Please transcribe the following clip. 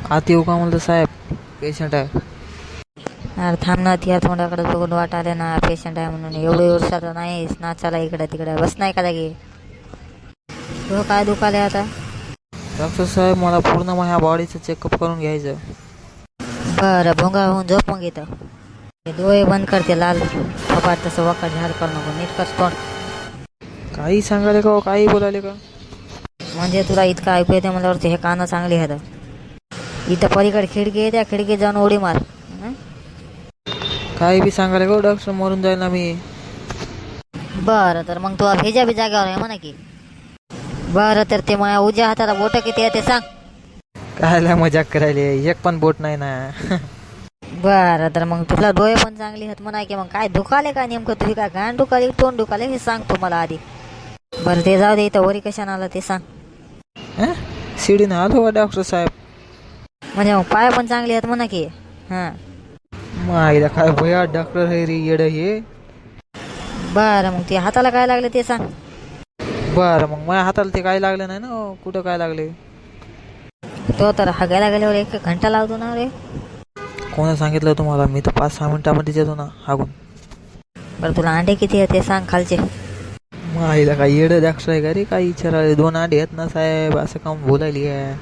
आत येऊ का म्हणलं साहेब? पेशंट आहे. अरे थांब ना, तिला तोंडाकडे बघून वाटाले ना पेशंट आहे म्हणून. एवढं वर्षात नाहीस नाचायला इकडे तिकडे. बस नाही का जागी. तो काय दुखाले आता? डॉक्टर साहेब मला पूर्ण माझ्या बॉडीचं चेकअप करून घ्यायचं. बरं भोंगा होऊन झोप मग इथं. हे डोळे बंद करते लाल थपाट तसं वखर झाड करू नको. नीट कर तोंड. काही सांगाले का हो? काही बोलायले का? म्हणजे तुला इतकं ऐकू येते म्हणल्यावरती हे कानं चांगली आहेत. इथं पलीकडे खिडकी आहे, त्या खिडकीत जाऊन उडी मार. हं? काही बी सांगाले का हो डॉक्टर? मरून जाईल ना मी. बरं तर मग तुला भेजा बी जाग्यावर आहे म्हणा की. बरं तर ते माझ्या उजव्या हाताला बोट किती आहे ते सांग. कायला मजाक करायले? एक पण बोट नाही ना. बरं तर मग तुला डोळे पण चांगली आहेत म्हणा की. मग काय दुखाले काय नेमकं? तुझी काय गाण दुखाली तोंड दुखाले हे सांग तुम्हाला आधी. बरं ते जाऊ दे, इथं वरी कशाने आला ते सांग. शिडीनं आलो का डॉक्टर साहेब? म्हणजे मग पाय पण चांगले आहेत म्हणा की. हां मायला काय भया डॉक्टर हे रे येड हे. बरं मग ते हाताला काय लागले ते सांग. बरं मग माझ्या हाताला ते काय लागलं नाही ना हो. कुठं काय लागले? तो तर हागायला गेल्यावर 1 घंटा लावतो ना रे. कोणा सांगितलं तुम्हाला? मी तर 5-6 मिनिटामध्ये येतो ना हागून. बरं तुला अंडे किती आहेत ते सांग खालचे. मायला काय येड डॉक्टर आहे का रे? काही विचारायला 2 अंडे आहेत ना साहेब. असं काम बोलायली आहे.